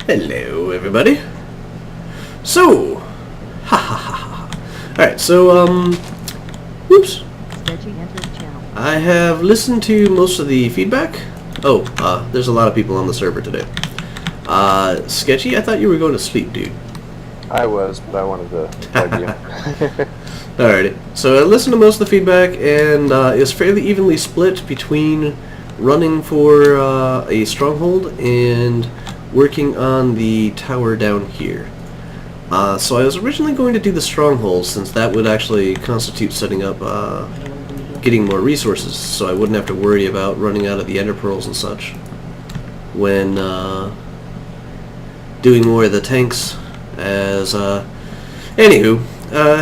Hello, everybody. So, ha ha ha ha. Alright, so, whoops. I have listened to most of the feedback. Oh, there's a lot of people on the server today. Sketchy, I thought you were going to sleep, dude. I was, but I wanted to plug you. Alrighty, so I listened to most of the feedback, and it's fairly evenly split between running for a stronghold and working on the tower down here. So I was originally going to do the stronghold, since that would actually constitute setting up, getting more resources, so I wouldn't have to worry about running out of the ender pearls and such when doing more of the tanks. As anywho,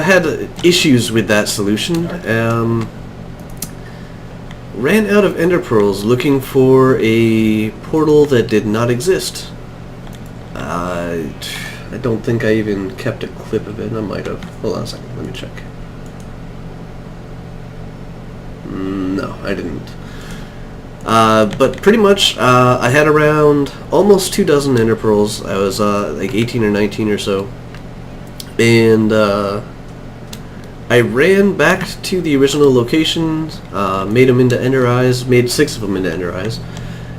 had issues with that solution. Ran out of ender pearls looking for a portal that did not exist. I don't think I even kept a clip of it. I might have. Hold on a second. Let me check. No, I didn't. But pretty much, I had around almost 24 ender pearls. I was like 18 or 19 or so, and I ran back to the original location, made them into ender eyes, made 6 of them into ender eyes,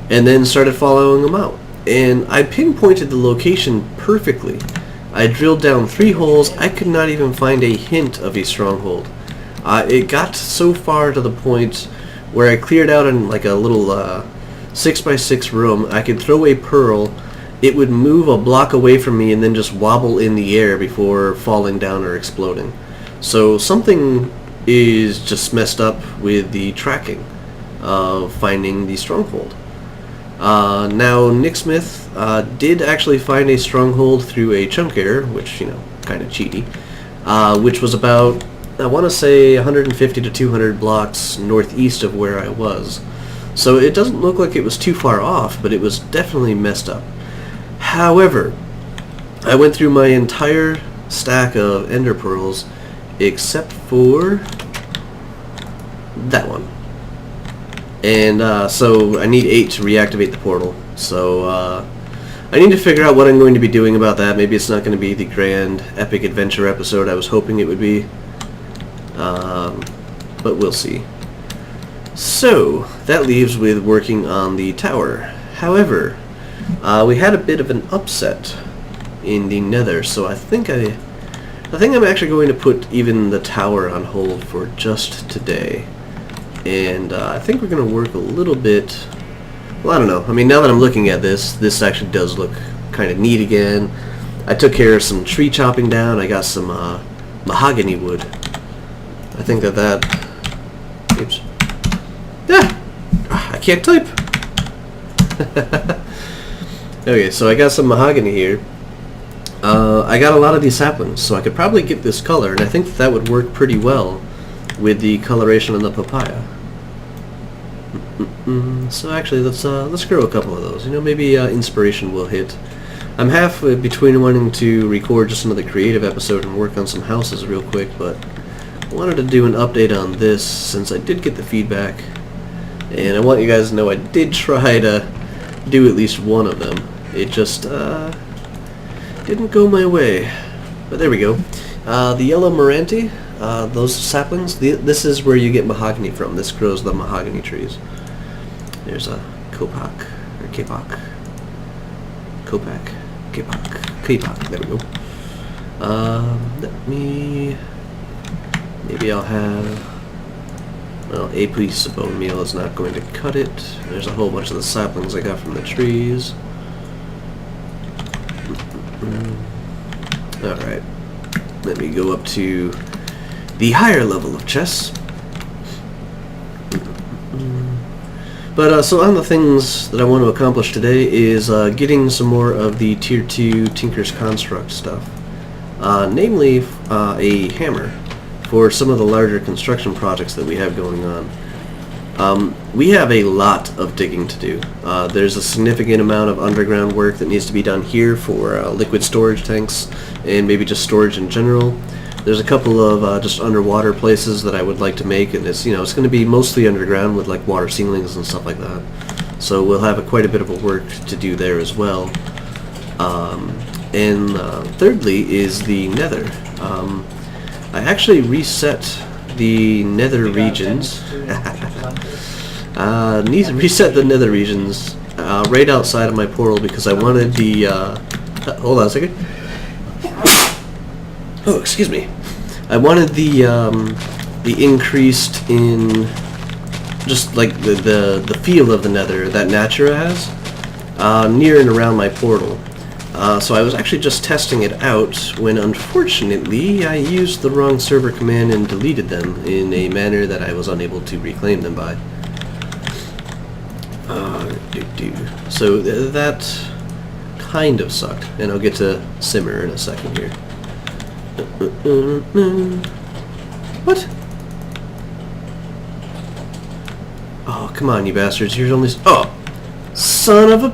and then started following them out. And I pinpointed the location perfectly. I drilled down 3 holes. I could not even find a hint of a stronghold. It got so far to the point where I cleared out in like a little 6x6 room. I could throw a pearl, it would move a block away from me and then just wobble in the air before falling down or exploding. So something is just messed up with the tracking of finding the stronghold. Now Nick Smith did actually find a stronghold through a chunk error, which, you know, kind of cheaty, which was about, I want to say, 150 to 200 blocks northeast of where I was. So it doesn't look like it was too far off, but it was definitely messed up. However, I went through my entire stack of ender pearls except for that one. And so I need 8 to reactivate the portal. So I need to figure out what I'm going to be doing about that. Maybe it's not going to be the grand epic adventure episode I was hoping it would be. But we'll see. So, that leaves with working on the tower. However, we had a bit of an upset in the nether, so I think I'm actually going to put even the tower on hold for just today. And I think we're going to work a little bit, well, I don't know. I mean, now that I'm looking at this actually does look kind of neat again. I took care of some tree chopping down. I got some mahogany wood. I think that oops. Yeah, I can't type. Okay, so I got some mahogany here. I got a lot of these saplings, so I could probably get this color, and I think that would work pretty well with the coloration on the papaya. So actually, let's grow a couple of those. You know, maybe inspiration will hit. I'm half between wanting to record just another creative episode and work on some houses real quick, but I wanted to do an update on this since I did get the feedback, and I want you guys to know I did try to do at least one of them. It just didn't go my way. But there we go. The yellow Moranti, those saplings, this is where you get mahogany from. This grows the mahogany trees. There's a Kopak, or Kapak. Kopak, Kapak, Kapak, there we go. Let me... Maybe I'll have, well, a piece of bone meal is not going to cut it. There's a whole bunch of the saplings I got from the trees. Alright, let me go up to the higher level of chess. But, so on the things that I want to accomplish today is getting some more of the Tier 2 Tinker's Construct stuff. Namely, a hammer for some of the larger construction projects that we have going on. We have a lot of digging to do. There's a significant amount of underground work that needs to be done here for liquid storage tanks and maybe just storage in general. There's a couple of just underwater places that I would like to make, and it's, you know, it's going to be mostly underground with like water ceilings and stuff like that. So we'll have quite a bit of a work to do there as well. And thirdly is the nether. I actually reset the nether regions. Reset the nether regions right outside of my portal because I wanted the. Hold on a second. Oh, excuse me. I wanted the increased in just like the feel of the nether that Natura has near and around my portal. So I was actually just testing it out when unfortunately I used the wrong server command and deleted them in a manner that I was unable to reclaim them by. So that kind of sucked, and I'll get to simmer in a second here. What? Oh, come on, you bastards. Here's only... Oh! Son of a...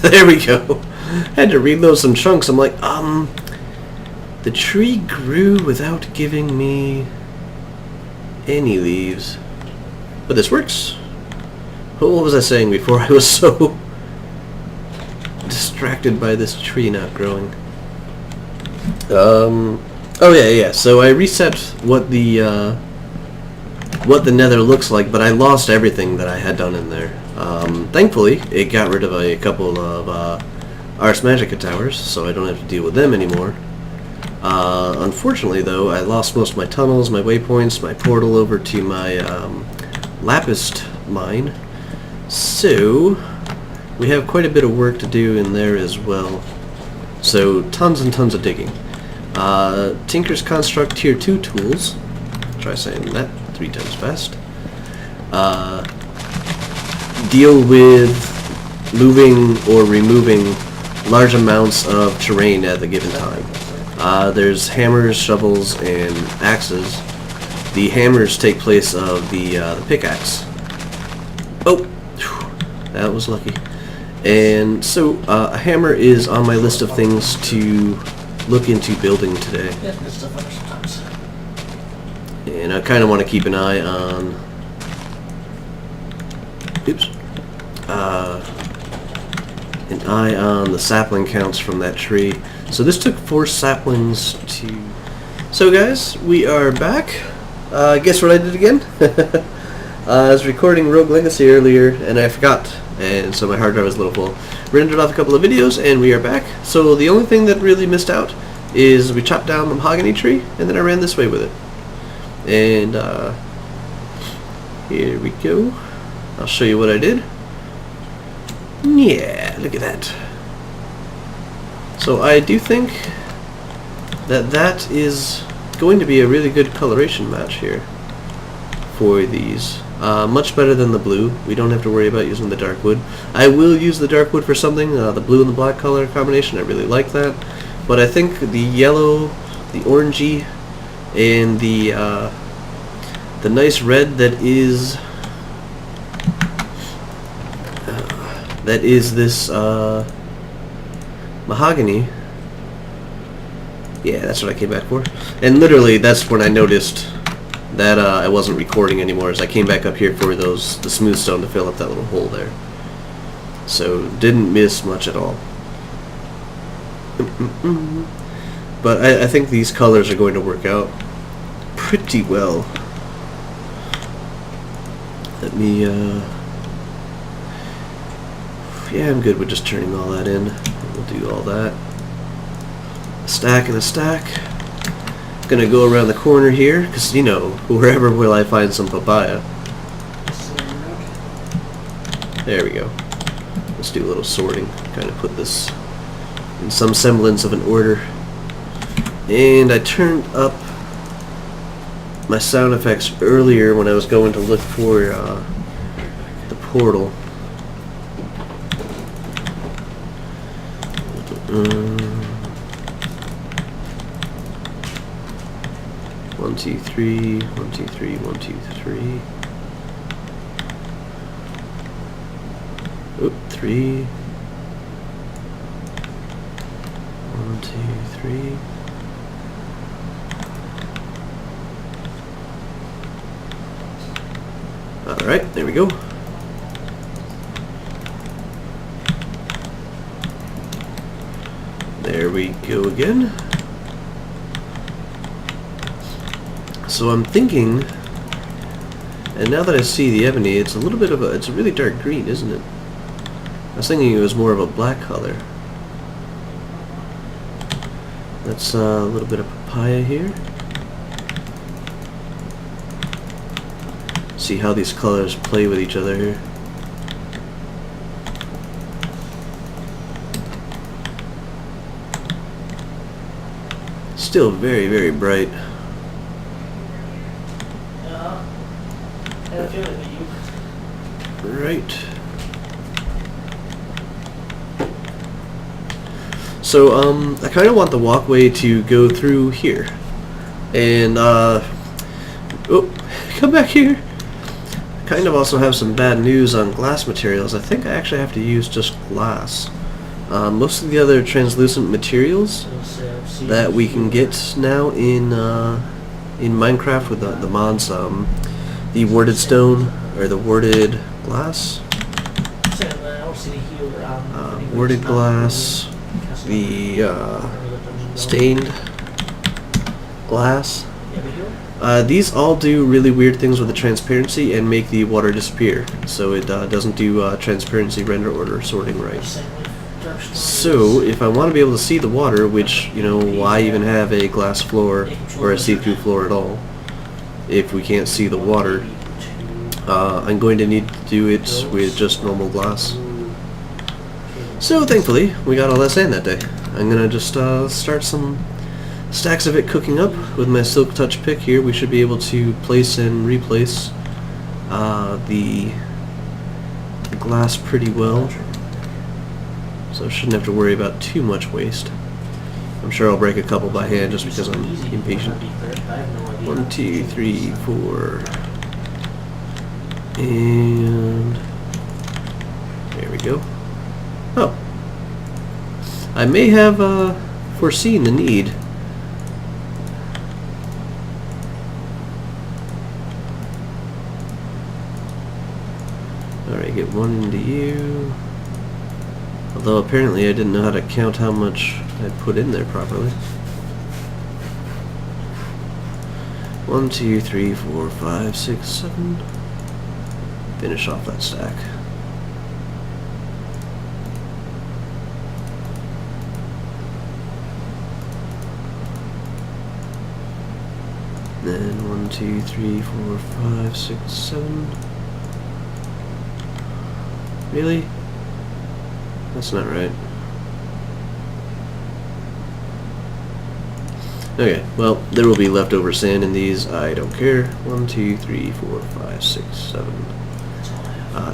There we go. Had to reload some chunks. I'm like, the tree grew without giving me any leaves. But this works. What was I saying before? I was so distracted by this tree not growing. Oh yeah. So I reset what the nether looks like, but I lost everything that I had done in there. Thankfully, it got rid of a couple of Ars Magica towers, so I don't have to deal with them anymore. Unfortunately, though, I lost most of my tunnels, my waypoints, my portal over to my Lapis mine. So, we have quite a bit of work to do in there as well. So, tons and tons of digging. Tinker's Construct Tier 2 tools. Try saying that 3 times fast. Deal with moving or removing large amounts of terrain at a given time. There's hammers, shovels, and axes. The hammers take place of the pickaxe. Oh, that was lucky. And so a hammer is on my list of things to look into building today. And I kind of want to keep an eye on... Oops. An eye on the sapling counts from that tree. So this took 4 saplings to... So guys, we are back. Guess what I did again? I was recording Rogue Legacy earlier and I forgot. And so my hard drive was a little full. Rendered off a couple of videos and we are back. So the only thing that really missed out is we chopped down the mahogany tree and then I ran this way with it. And here we go. I'll show you what I did. Yeah, look at that. So I do think that that is going to be a really good coloration match here for these. Much better than the blue. We don't have to worry about using the dark wood. I will use the dark wood for something. The blue and the black color combination, I really like that. But I think the yellow, the orangey, and the nice red that is this mahogany. Yeah, that's what I came back for. And literally, that's when I noticed that I wasn't recording anymore, as I came back up here for the smooth stone to fill up that little hole there. So, didn't miss much at all. But I think these colors are going to work out pretty well. Let me, yeah, I'm good with just turning all that in. We'll do all that. A stack and a stack. Gonna go around the corner here, because, you know, wherever will I find some papaya. There we go. Let's do a little sorting. Kind of put this in some semblance of an order. And I turned up my sound effects earlier when I was going to look for the portal. 1, 2, 3, 1, 2, 3, 1, 2, 3. Oop, 3. 1, 2, 3. Alright, there we go. we go again. So I'm thinking, and now that I see the ebony, it's a little bit of a, it's a really dark green, isn't it? I was thinking it was more of a black color. That's a little bit of papaya here. See how these colors play with each other here. Still very, very bright. Right. So, I kind of want the walkway to go through here. And, oh, come back here! I kind of also have some bad news on glass materials. I think I actually have to use just glass. Most of the other translucent materials that we can get now in Minecraft with the mods, the warded stone, or the warded glass, warded glass, the stained glass. These all do really weird things with the transparency and make the water disappear, so it doesn't do transparency render order sorting right. So if I want to be able to see the water, which, you know, why even have a glass floor or a see-through floor at all if we can't see the water, I'm going to need to do it with just normal glass. So thankfully we got all that sand that day. I'm gonna just start some stacks of it cooking up with my silk touch pick here. We should be able to place and replace the glass pretty well, so shouldn't have to worry about too much waste. I'm sure I'll break a couple by hand just because I'm impatient. 1, 2, 3, 4, and there we go. Oh, I may have foreseen the need. Alright, get one into you. Although apparently I didn't know how to count how much I put in there properly. 1, 2, 3, 4, 5, 6, 7. Finish off that stack. Then 1, 2, 3, 4, 5, 6, 7. Really? That's not right. Okay, well, there will be leftover sand in these. I don't care. 1, 2, 3, 4, 5, 6, 7.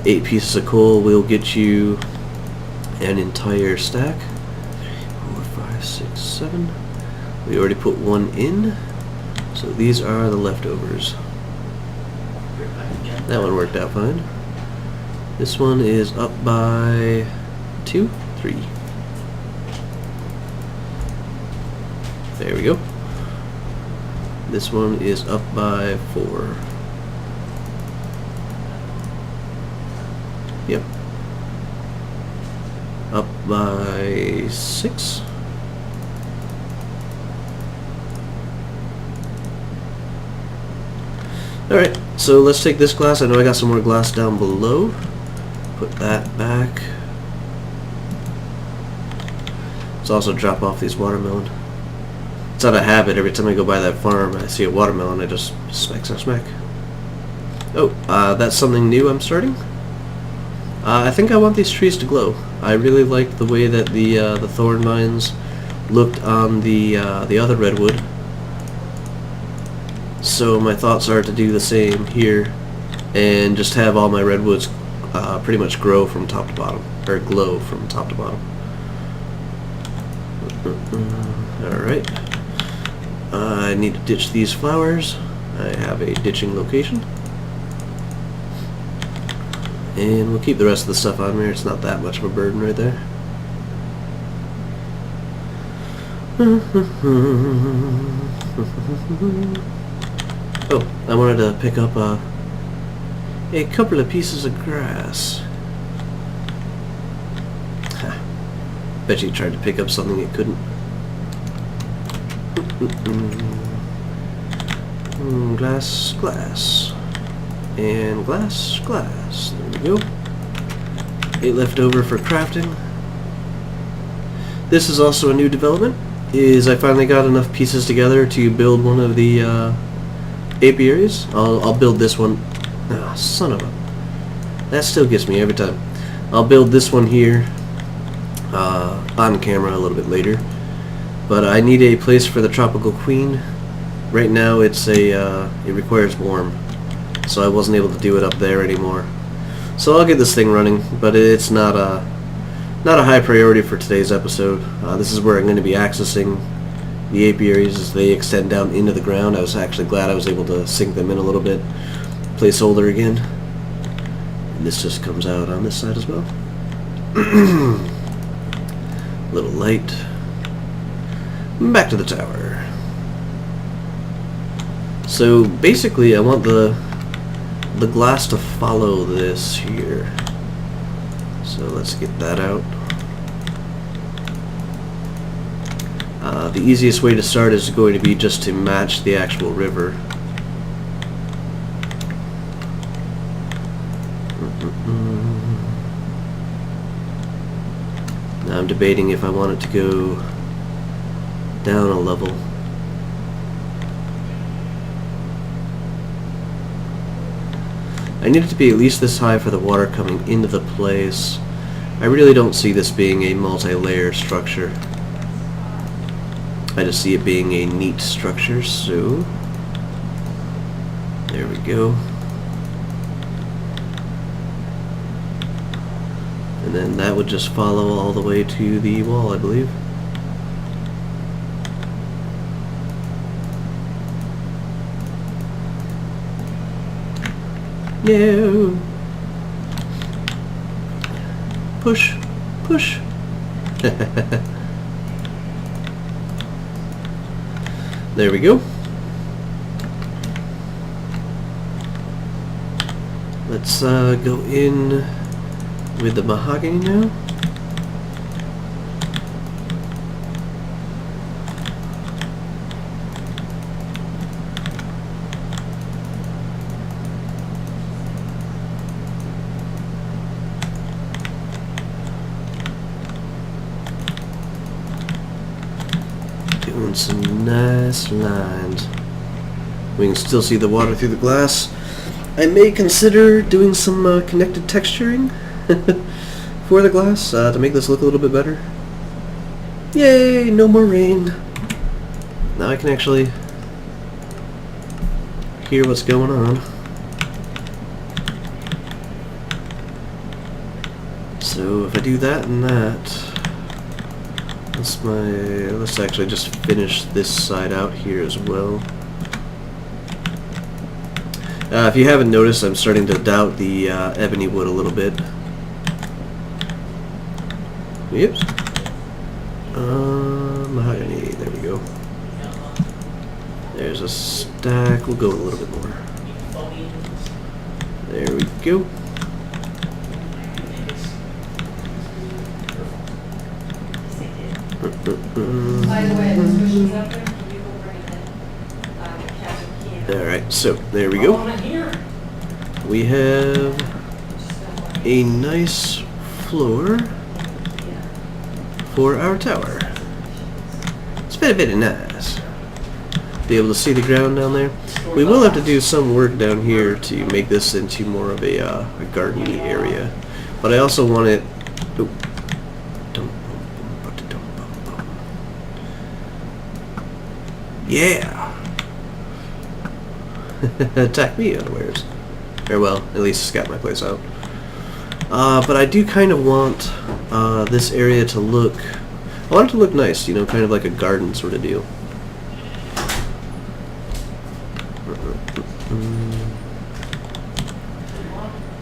8 pieces of coal will get you an entire stack. 4, 5, 6, 7. We already put one in, so these are the leftovers. That one worked out fine. This one is up by 2, 3. There we go. This one is up by 4. Yep. Up by 6. Alright, so let's take this glass. I know I got some more glass down below. Put that back. Let's also drop off these watermelon. It's out of habit. Every time I go by that farm, I see a watermelon, I just smack, smack, smack. Oh, that's something new I'm starting. I think I want these trees to glow. I really like the way that the thorn vines looked on the other redwood. So my thoughts are to do the same here, and just have all my redwoods pretty much grow from top to bottom, or glow from top to bottom. Alright. I need to ditch these flowers. I have a ditching location. And we'll keep the rest of the stuff on here. It's not that much of a burden right there. Oh, I wanted to pick up a couple of pieces of grass. Ha. Bet you tried to pick up something it couldn't. Glass, glass. And glass, glass. There we go. 8 left over for crafting. This is also a new development. I finally got enough pieces together to build one of the apiaries. I'll build this one. Ah, son of a... That still gets me every time. I'll build this one here on camera a little bit later. But I need a place for the tropical queen. Right now it requires warm, so I wasn't able to do it up there anymore. So I'll get this thing running, but it's not a high priority for today's episode. This is where I'm going to be accessing the apiaries as they extend down into the ground. I was actually glad I was able to sink them in a little bit. Placeholder again. And this just comes out on this side as well. Little light. Back to the tower. So basically I want the glass to follow this here. So let's get that out. The easiest way to start is going to be just to match the actual river. Now I'm debating if I want it to go down a level. I need it to be at least this high for the water coming into the place. I really don't see this being a multi-layer structure. I just see it being a neat structure, so there we go. And then that would just follow all the way to the wall, I believe. No. Push. Push. There we go. Let's go in with the mahogany now. Doing some nice lines. We can still see the water through the glass. I may consider doing some connected texturing for the glass to make this look a little bit better. Yay! No more rain. Now I can actually hear what's going on. So if I do that and that, let's actually just finish this side out here as well. If you haven't noticed, I'm starting to doubt the ebony wood a little bit. Oops. Mahogany, there we go. There's a stack, we'll go a little bit more. There we go. By the way, the Swish's up there. Can you go bring it in? Alright, so there we go. We have a nice floor for our tower. It's very nice. Be able to see the ground down there. We will have to do some work down here to make this into more of a garden-y area. But I also want it... Oh. Yeah! Attack me unawares. Or well, at least scout my place out. But I do kind of want this area to look... I want it to look nice, you know, kind of like a garden sort of deal.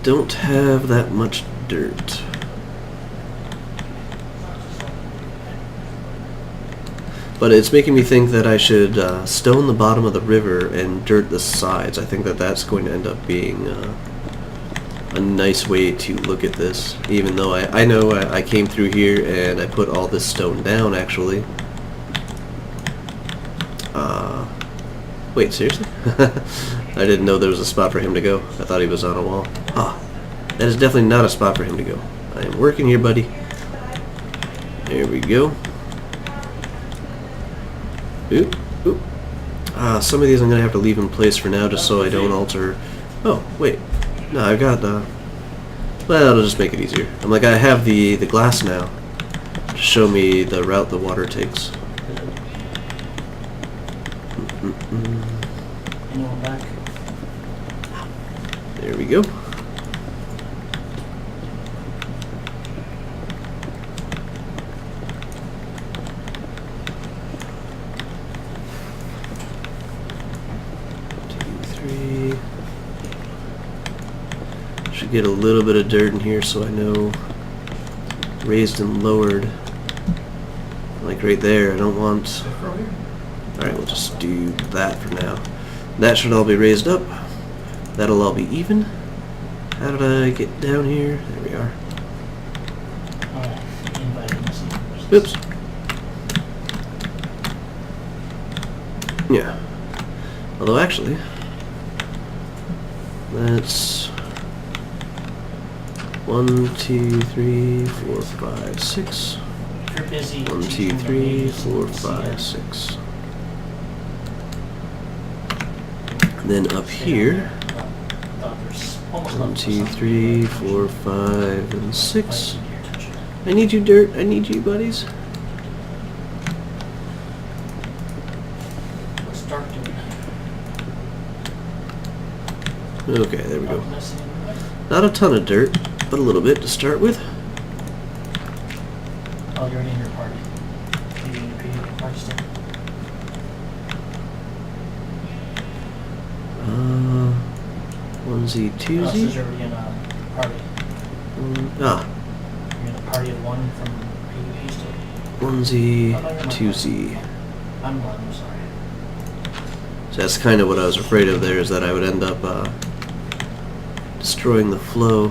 Don't have that much dirt. But it's making me think that I should stone the bottom of the river and dirt the sides. I think that that's going to end up being a nice way to look at this. Even though I know I came through here and I put all this stone down, actually. Wait, seriously? I didn't know there was a spot for him to go. I thought he was on a wall. Ah, that is definitely not a spot for him to go. I am working here, buddy. There we go. Oop, oop. Some of these I'm going to have to leave in place for now just so I don't alter... Oh, wait. No, I've got... well, it'll just make it easier. I'm like, I have the glass now to show me the route the water takes. Anyone back? There we go. Should get a little bit of dirt in here so I know raised and lowered. Like right there, I don't want... Alright, we'll just do that for now. That should all be raised up. That'll all be even. How did I get down here? There we are. Oops. Yeah. Although actually, that's 1, 2, 3, 4, 5, 6. If you're busy 1, 2, teaching 3, the 4, ladies, 5, 6. And then up here, 1, 2, 3, 4, 5, and 6. I need you, dirt. I need you, buddies. What's dark doing? Okay, there we go. Not a ton of dirt, but a little bit to start with. Oh, you're already in your party. Are you in your PvP party still? 1Z, Oh, it says 2Z. you're already in a party. You're in a party of 1 from PvP still. 1Z, 2Z. I'm 1, I'm sorry. So that's kind of what I was afraid of there, is that I would end up destroying the flow.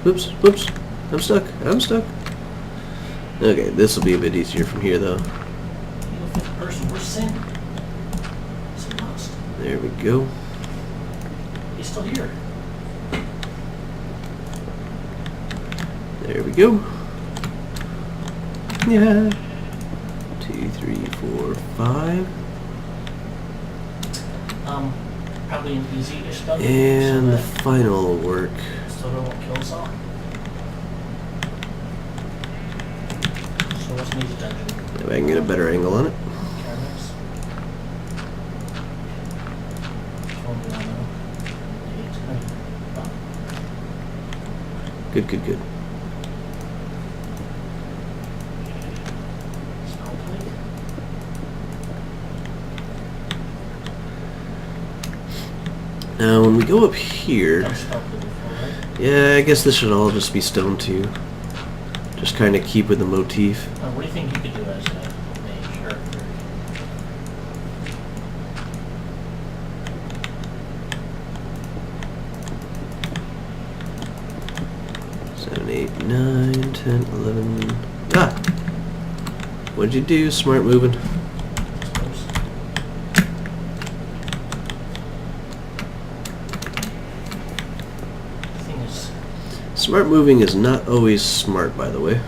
Whoops, whoops. I'm stuck. I'm stuck. Okay, this will be a bit easier from here, though. You're the 5th person. Where's Sin? Sin lost. There we go. He's still here. There we go. Yeah. 2, 3, 4, 5. Probably an easy-ish dungeon. And the so that final work. Soda won't kill us all. So what's an easy dungeon? If I can get a better angle on it. Caramels. Which one do I know? 8. Good, good, good. Smell plate. Now, when we go up here, I've smelled plate before, right? yeah, I guess this should all just be stone too. Just kind of keep with the motif. What do you think you could do as a mage or cleric? 7, 8, 9, 10, 11. Ah! What'd you do? Smart moving. Suppose. The thing is, Smart moving is not always smart, by the way.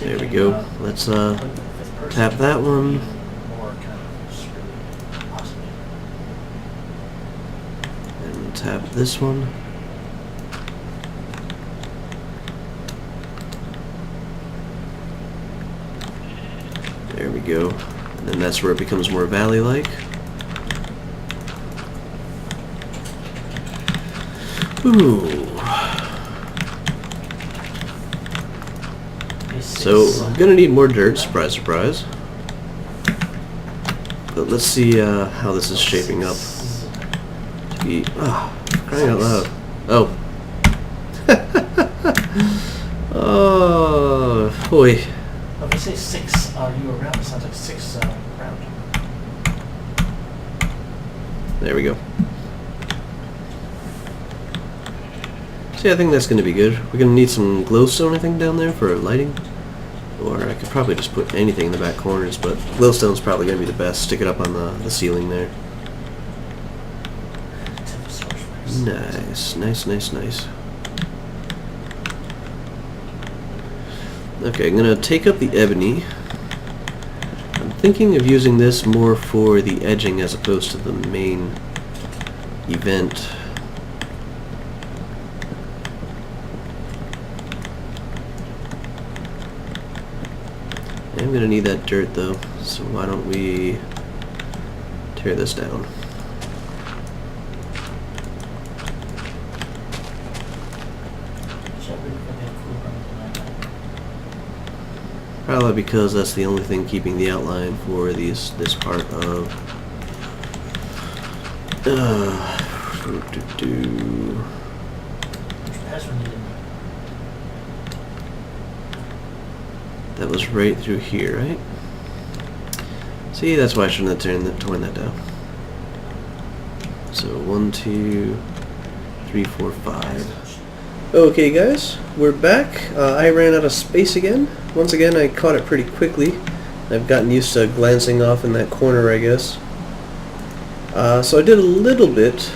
There we go. Let's tap that one. And tap this one. There we go. And then that's where it becomes more valley-like. Ooh. So, I'm gonna need more dirt, surprise, surprise. But let's see how this is shaping up to be... crying out loud. Oh. Oh, boy. Well, if you say 6 you around, it sounds like 6 round. There we go. See, I think that's gonna be good. We're gonna need some glowstone, I think, down there for lighting. Or I could probably just put anything in the back corners, but glowstone's probably going to be the best. Stick it up on the ceiling there. Nice, nice, nice, nice. Okay, I'm going to take up the ebony. I'm thinking of using this more for the edging as opposed to the main event. I'm going to need that dirt though, so why don't we tear this down. Probably because that's the only thing keeping the outline for this part of that was right through here, right? See, that's why I shouldn't have torn that down. So 1, 2, 3, 4, 5. Okay guys, we're back. I ran out of space again. Once again, I caught it pretty quickly. I've gotten used to glancing off in that corner, I guess. So I did a little bit.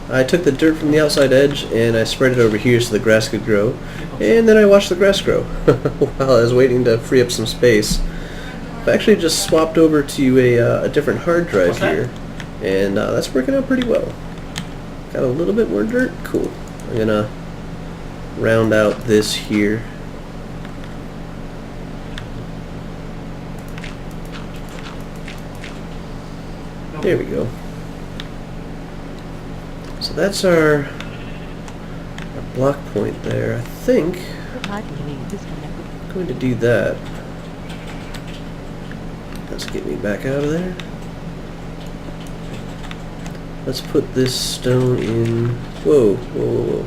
I took the dirt from the outside edge and I spread it over here so the grass could grow. And then I watched the grass grow while I was waiting to free up some space. I've actually just swapped over to a different hard drive here. And that's working out pretty well. Got a little bit more dirt? Cool. I'm gonna round out this here. There we go. So that's our block point there. I think I'm going to do that. Let's get me back out of there. Let's put this stone in. Whoa, whoa, whoa, whoa.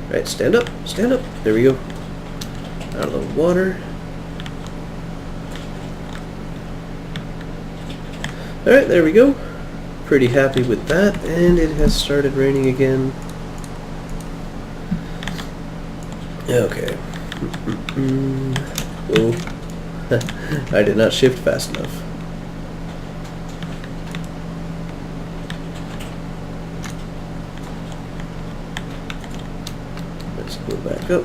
Alright, stand up, stand up. There we go. Out of the water. Alright, there we go. Pretty happy with that, and it has started raining again. Okay. Oh, I did not shift fast enough. Let's go back up.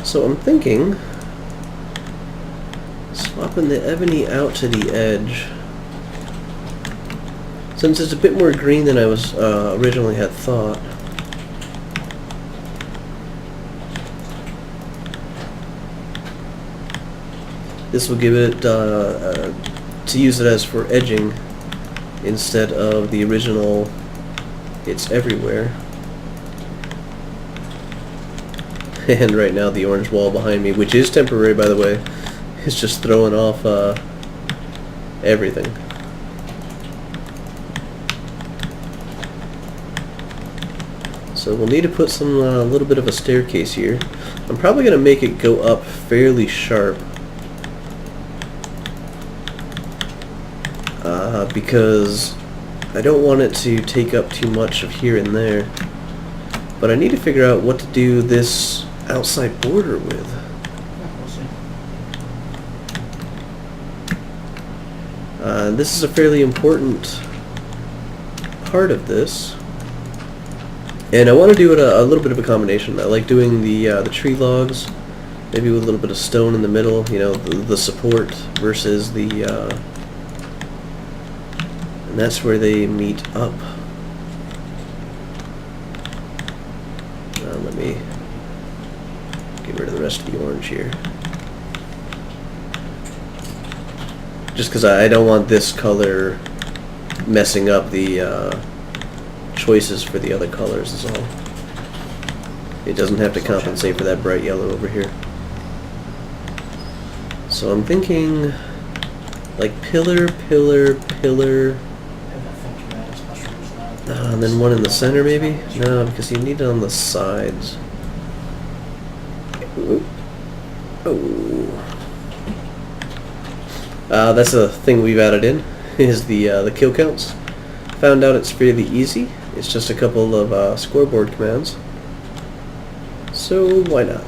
So I'm thinking swapping the ebony out to the edge. Since it's a bit more green than I was originally had thought. This will give it to use it as for edging instead of the original it's everywhere. And right now the orange wall behind me, which is temporary by the way, is just throwing off everything. So we'll need to put some little bit of a staircase here. I'm probably going to make it go up fairly sharp. Because I don't want it to take up too much of here and there. But I need to figure out what to do this outside border with. This is a fairly important part of this. And I want to do it a little bit of a combination. I like doing the tree logs, maybe with a little bit of stone in the middle, you know, the support versus the, and that's where they meet up. Let me get rid of the rest of the orange here. Just because I don't want this color messing up the choices for the other colors is all. It doesn't have to compensate for that bright yellow over here. So I'm thinking like pillar, pillar, pillar, and then one in the center maybe? No, because you need it on the sides. Ooh. That's a thing we've added in, is the kill counts. Found out it's fairly easy. It's just a couple of scoreboard commands. So why not?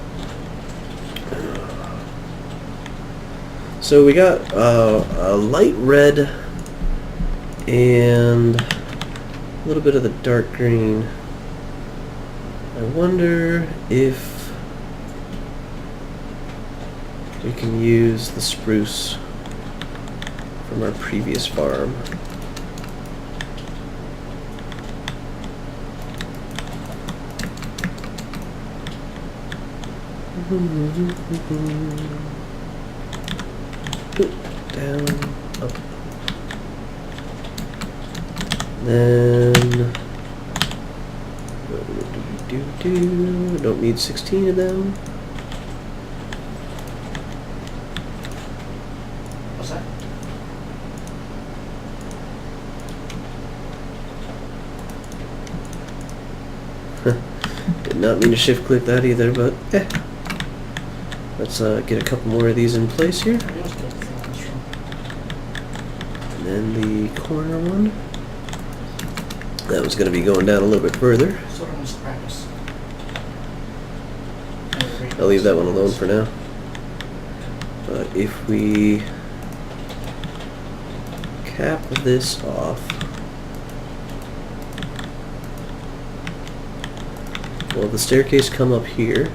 So we got a light red and a little bit of the dark green. I wonder if we can use the spruce from our previous farm. Down, up. Then don't need 16 of them. What's that? Did not mean to shift click that either, but eh. Let's get a couple more of these in place here. And then the corner one. That was going to be going down a little bit further. Sort of just practice. I'll leave that one alone for now. But if we cap this off, will the staircase come up here?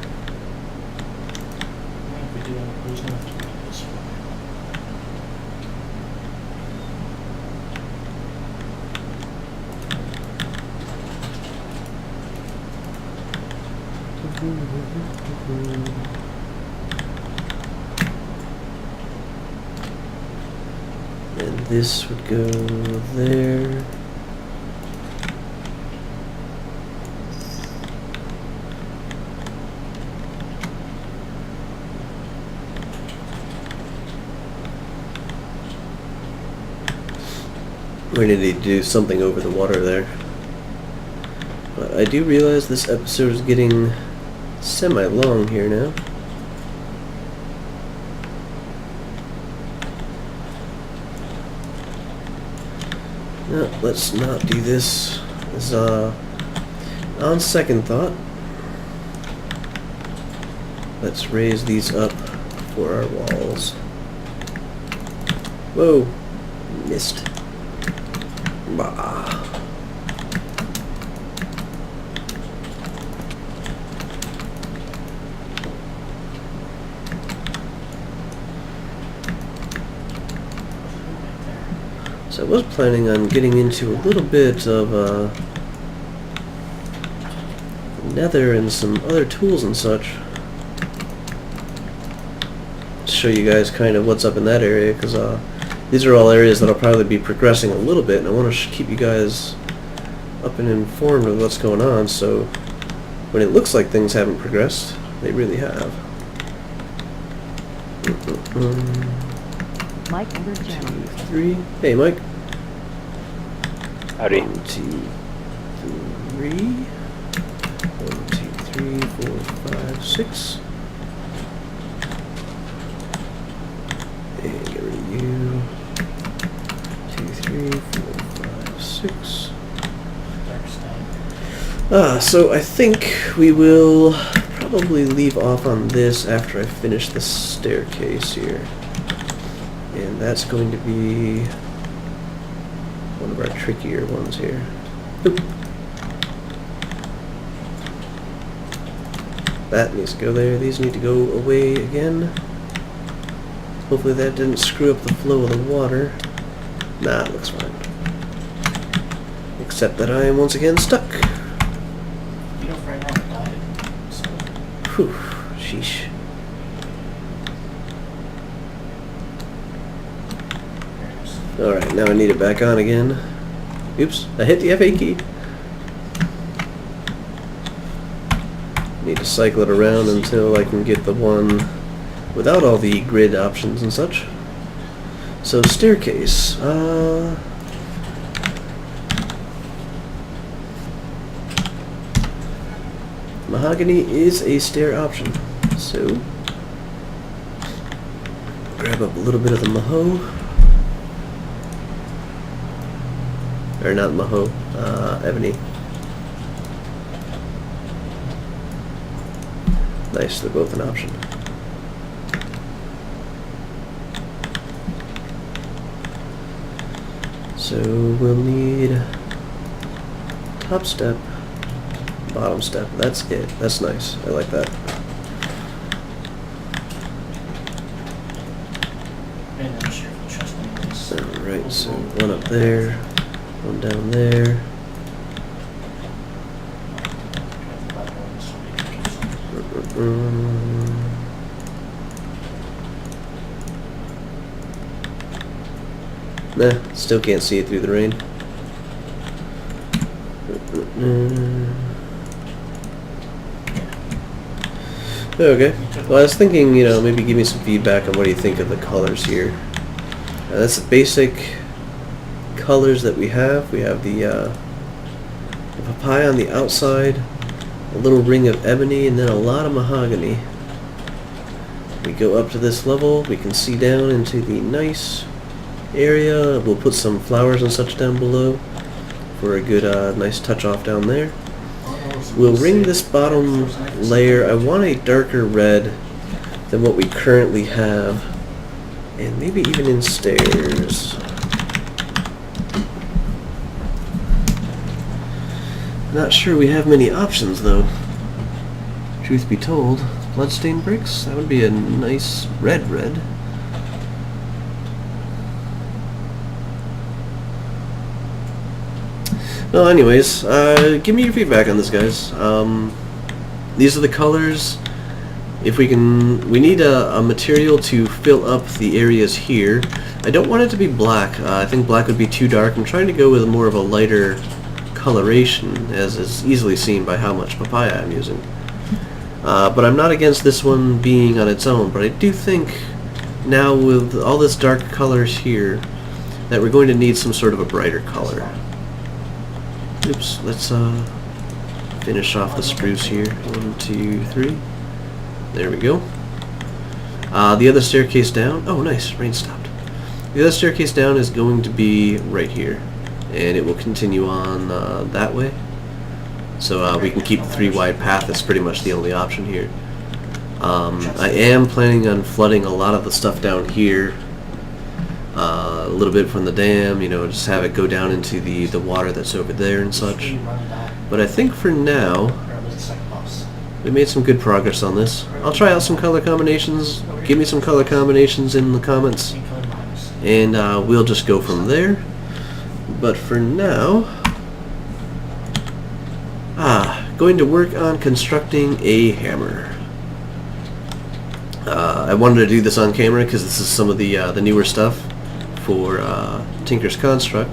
If we do, who's gonna have to make this one? And this would go there. We're gonna need to do something over the water there. But I do realize this episode is getting semi-long here now. No, let's not do this. This on second thought, let's raise these up for our walls. Whoa, missed. Bah. So I was planning on getting into a little bit of nether and some other tools and such. To show you guys kind of what's up in that area, because these are all areas that I'll probably be progressing a little bit, and I want to keep you guys up and informed of what's going on, so when it looks like things haven't progressed, they really have. Mike Ember 2, channel. 3. Hey, Mike. Howdy. 1, 2, 3. 1, 2, 3, 4, 5, 6. And get rid of you. 2, 3, 4, 5, 6. Dark stain. So I think we will probably leave off on this after I finish the staircase here. And that's going to be one of our trickier ones here. Oop. That needs to go there. These need to go away again. Hopefully that didn't screw up the flow of the water. Nah, it looks fine. Except that I am once again stuck. You know, right now I died. So, Whew, sheesh. there's. Alright, now I need it back on again. Oops, I hit the FA key. Need to cycle it around until I can get the one without all the grid options and such. So, staircase. Mahogany is a stair option. So, grab up a little bit of the maho. Or not maho, ebony. Nice, they're both an option. So we'll need top step, bottom step. That's it. That's nice. I like that. And then share the chest anyways. Alright, so one up there, one down there. Nah, still can't see it through the rain. Okay, well I was thinking, you know, maybe give me some feedback on what do you think of the colors here. That's the basic colors that we have. We have the papaya on the outside, a little ring of ebony, and then a lot of mahogany. We go up to this level, we can see down into the nice area. We'll put some flowers and such down below for a good nice touch off down there. We'll ring this bottom layer. I want a darker red than what we currently have, and maybe even in stairs. Not sure we have many options though. Truth be told, bloodstained bricks, that would be a nice red. Well, anyways, give me your feedback on this, guys. These are the colors. If we need a material to fill up the areas here. I don't want it to be black. I think black would be too dark. I'm trying to go with more of a lighter coloration, as is easily seen by how much papaya I'm using. But I'm not against this one being on its own, but I do think now with all this dark colors here that we're going to need some sort of a brighter color. Oops, let's finish off the spruce here. 1, 2, 3. There we go. The other staircase down. Oh, nice. Rain stopped. The other staircase down is going to be right here, and it will continue on that way. So we can keep the 3 wide path. That's pretty much the only option here. I am planning on flooding a lot of the stuff down here. A little bit from the dam, you know, just have it go down into the water that's over there and such. But I think for now, we made some good progress on this. I'll try out some color combinations. Give me some color combinations in the comments, and we'll just go from there. But for now, going to work on constructing a hammer. I wanted to do this on camera because this is some of the newer stuff for Tinker's Construct,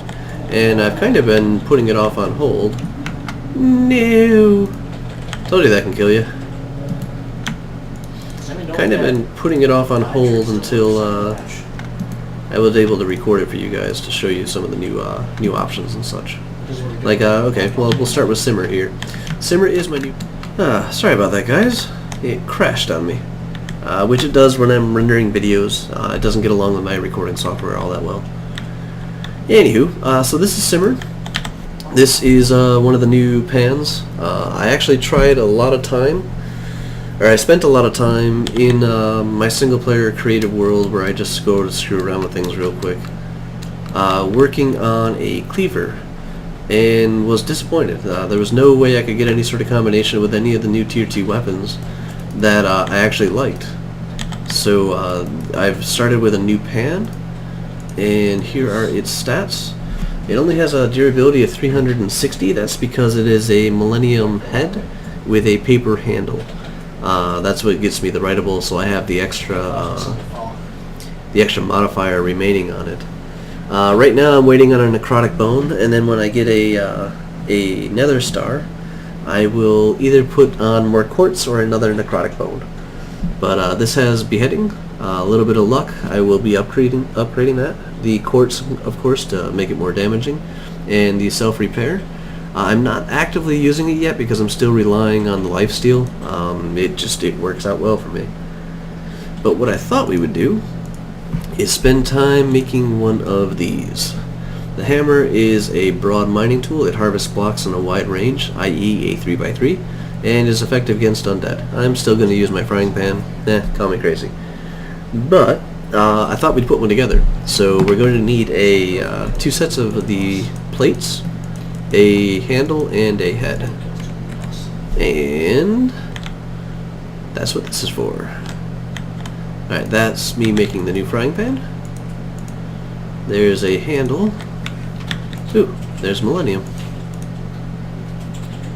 and I've kind of been putting it off on hold. No! Told you that can kill you. Kind of been putting it off on hold until I was able to record it for you guys to show you some of the new options and such. Like, okay, well, we'll start with Simmer here. Simmer is my new... sorry about that, guys. It crashed on me. Which it does when I'm rendering videos. It doesn't get along with my recording software all that well. Anywho, so this is Simmer. This is one of the new pans. I actually tried a lot of time, or I spent a lot of time in my single-player creative world where I just go to screw around with things real quick, working on a cleaver, and was disappointed. There was no way I could get any sort of combination with any of the new Tier 2 weapons that I actually liked. So I've started with a new pan, and here are its stats. It only has a durability of 360. That's because it is a Millennium head with a paper handle. That's what gets me the writable, so I have the extra modifier remaining on it. Right now I'm waiting on a necrotic bone, and then when I get a nether star, I will either put on more quartz or another necrotic bone. But this has beheading, a little bit of luck. I will be upgrading that. The quartz, of course, to make it more damaging, and the self-repair. I'm not actively using it yet because I'm still relying on the lifesteal. It works out well for me. But what I thought we would do is spend time making one of these. The hammer is a broad mining tool. It harvests blocks in a wide range, i.e. a 3x3, and is effective against undead. I'm still going to use my frying pan. Call me crazy. But I thought we'd put one together. So we're going to need a 2 sets of the plates, a handle, and a head. And that's what this is for. Alright, that's me making the new frying pan. There's a handle. Ooh, there's Millennium.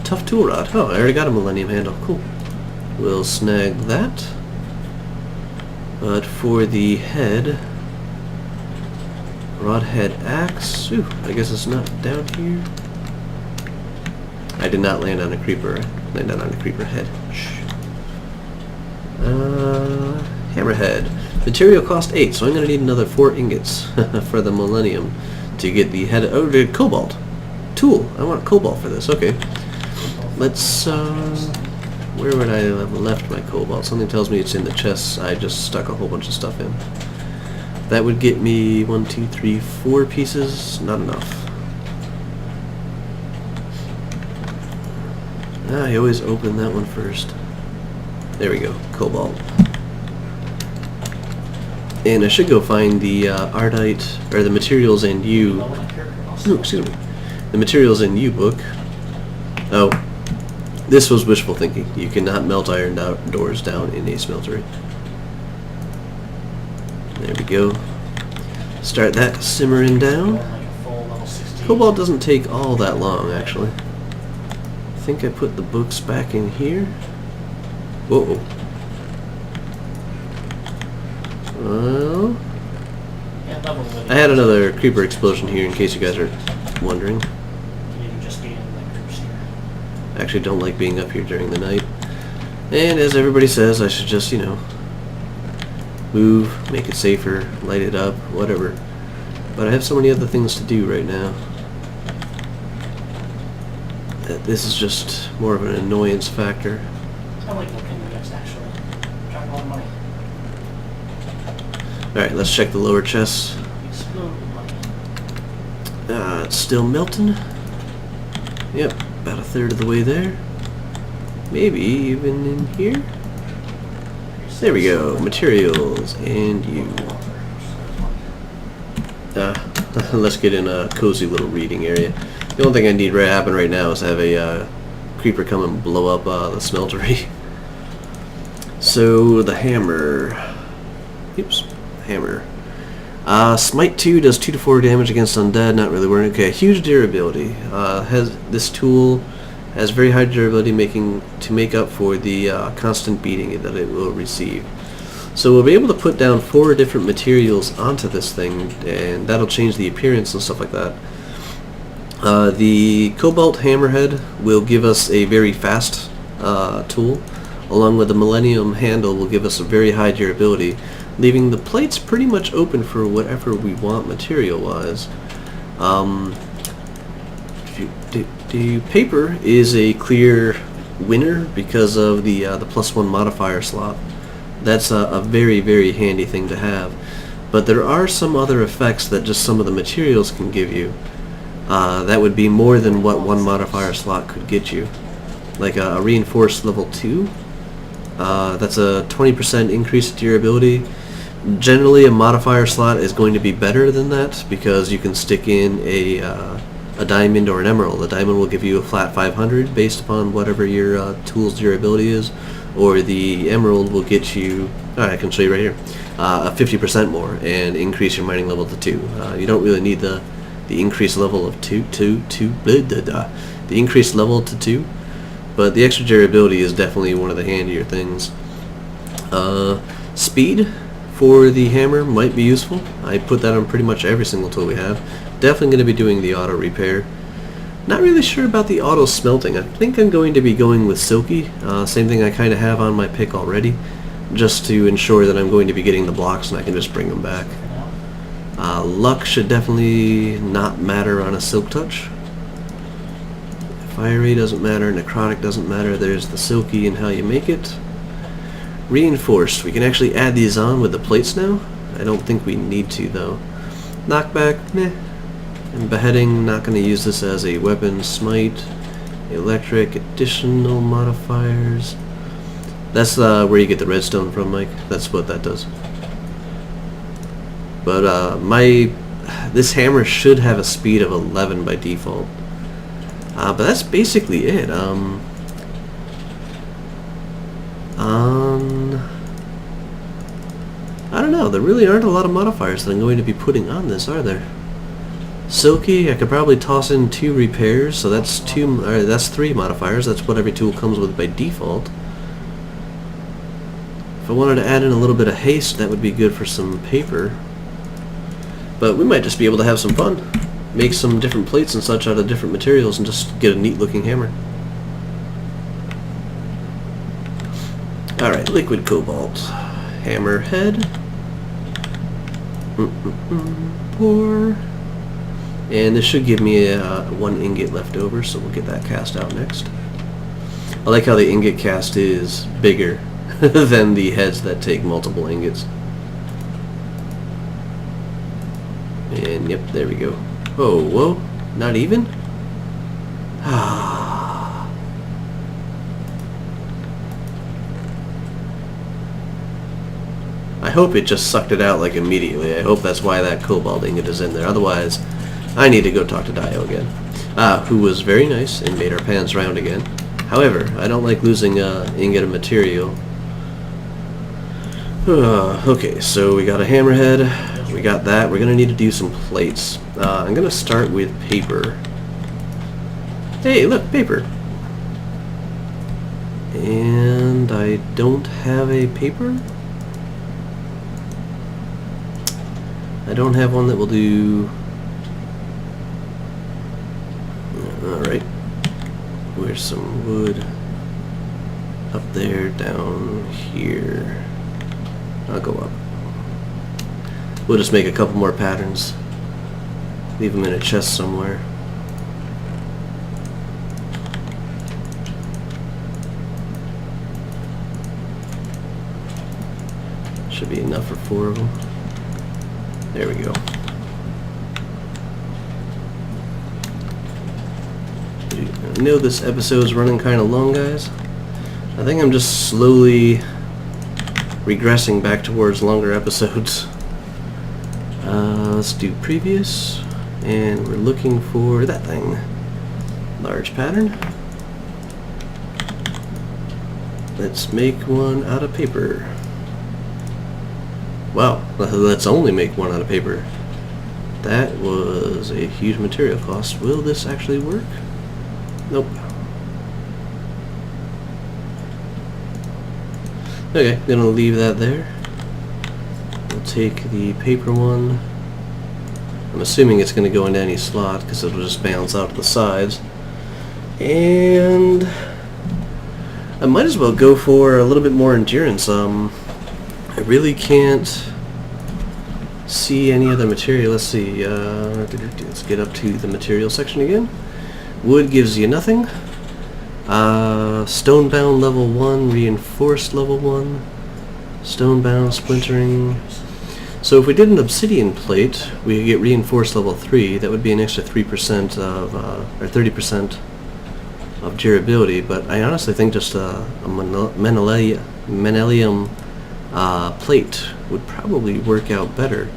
Tough tool rod. Oh, I already got a Millennium handle. Cool. We'll snag that. But for the head, rod head axe. Ooh, I guess it's not down here. I did not land on a creeper. I landed on a creeper head. Shh. Hammerhead. Material cost 8, so I'm going to need another 4 ingots for the Millennium to get the head. Oh, the cobalt. Tool. I want cobalt for this. Okay. Let's, where would I have left my cobalt? Something tells me it's in the chest. I just stuck a whole bunch of stuff in. That would get me 1, 2, 3, 4 pieces. Not enough. I always open that one first. There we go. Cobalt. And I should go find the Ardite, or the Materials and You. Oh, excuse me. The Materials and You book. Oh, this was wishful thinking. You cannot melt iron doors down in a smeltery. There we go. Start that simmering down. Cobalt doesn't take all that long, actually. I think I put the books back in here. Whoa. Well, I had another creeper explosion here in case you guys are wondering. I actually don't like being up here during the night. And as everybody says, I should just, you know, move, make it safer, light it up, whatever. But I have so many other things to do right now that this is just more of an annoyance factor. I like looking at this, actually. Drop a lot of money. Alright, let's check the lower chest. Explode money. It's still melting. Yep, about a third of the way there. Maybe even in here. There we go. Materials and You. Let's get in a cozy little reading area. The only thing I need happen right now is to have a creeper come and blow up the smeltery. So the hammer. Oops, hammer. Smite 2 does 2 to 4 damage against undead. Not really worrying. Okay, huge durability. This tool has very high durability, to make up for the constant beating that it will receive. So we'll be able to put down 4 different materials onto this thing, and that'll change the appearance and stuff like that. The Cobalt Hammerhead will give us a very fast tool, along with the Millennium Handle will give us a very high durability, leaving the plates pretty much open for whatever we want material-wise. The paper is a clear winner because of the +1 modifier slot. That's a very, very handy thing to have. But there are some other effects that just some of the materials can give you. That would be more than what 1 modifier slot could get you. Like a reinforced level 2. That's a 20% increase in durability. Generally, a modifier slot is going to be better than that because you can stick in a diamond or an emerald. The diamond will give you a flat 500 based upon whatever your tool's durability is, or the emerald will get you, I can show you right here, a 50% more and increase your mining level to 2. You don't really need the increased level of the increased level to 2, but the extra durability is definitely one of the handier things. Speed for the hammer might be useful. I put that on pretty much every single tool we have. Definitely going to be doing the auto repair. Not really sure about the auto smelting. I think I'm going to be going with Silky. Same thing I kind of have on my pick already, just to ensure that I'm going to be getting the blocks and I can just bring them back. Luck should definitely not matter on a Silk Touch. Fiery doesn't matter, Necrotic doesn't matter. There's the Silky and how you make it. Reinforced. We can actually add these on with the plates now. I don't think we need to though. Knockback, meh. And beheading, not going to use this as a weapon. Smite, Electric, additional modifiers. That's where you get the redstone from, Mike. That's what that does. But this hammer should have a speed of 11 by default. But that's basically it. I don't know. There really aren't a lot of modifiers that I'm going to be putting on this, are there? Silky, I could probably toss in 2 repairs, so that's 3 modifiers. That's what every tool comes with by default. If I wanted to add in a little bit of haste, that would be good for some paper. But we might just be able to have some fun. Make some different plates and such out of different materials and just get a neat looking hammer. Alright, liquid cobalt. Hammer head. Pour. And this should give me 1 ingot left over, so we'll get that cast out next. I like how the ingot cast is bigger than the heads that take multiple ingots. And yep, there we go. Oh, whoa, not even? I hope it just sucked it out like immediately. I hope that's why that cobalt ingot is in there. Otherwise, I need to go talk to Dio again. Who was very nice and made our pants round again. However, I don't like losing ingot of material. Okay, so we got a hammerhead. We got that. We're gonna need to do some plates. I'm gonna start with paper. Hey, look, paper. And I don't have a paper. I don't have one that will do. Alright. Where's some wood? Up there, down here. I'll go up. We'll just make a couple more patterns. Leave them in a chest somewhere. Should be enough for 4 of them. There we go. I know this episode's running kind of long, guys. I think I'm just slowly regressing back towards longer episodes. Let's do previous, and we're looking for that thing. Large pattern. Let's make one out of paper. Wow, let's only make one out of paper. That was a huge material cost. Will this actually work? Nope. Okay, gonna leave that there. We'll take the paper one. I'm assuming it's gonna go into any slot because it'll just bounce out to the sides. And I might as well go for a little bit more endurance. I really can't see any other material. Let's see. Let's get up to the material section again. Wood gives you nothing. Stonebound level 1, reinforced level 1, stonebound splintering. So if we did an obsidian plate, we could get reinforced level 3. That would be an extra 3% of, or 30% of durability. But I honestly think just a Menelium plate would probably work out better.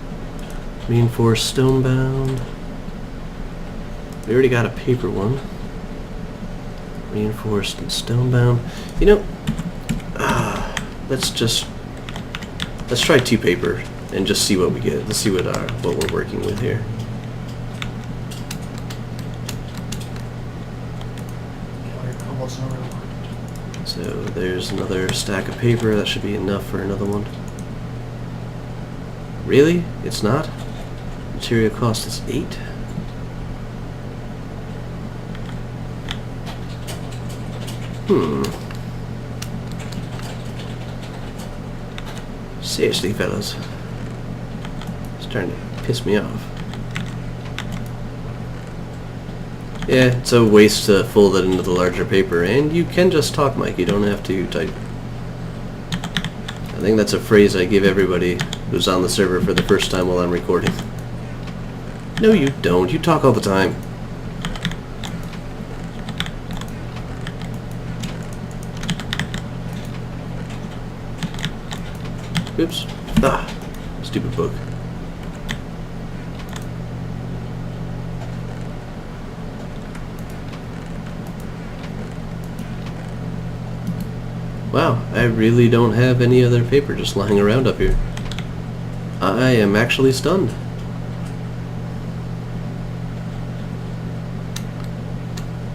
Reinforced stonebound. We already got a paper one. Reinforced and stonebound. You know, let's try 2 paper and just see what we get. Let's see what we're working with here. So there's another stack of paper. That should be enough for another one. Really? It's not? Material cost is 8. Seriously, fellas. It's starting to piss me off. Yeah, it's a waste to fold it into the larger paper, and you can just talk, Mike. You don't have to type. I think that's a phrase I give everybody who's on the server for the first time while I'm recording. No, you don't. You talk all the time. Oops. Ah, stupid book. Wow, I really don't have any other paper just lying around up here. I am actually stunned.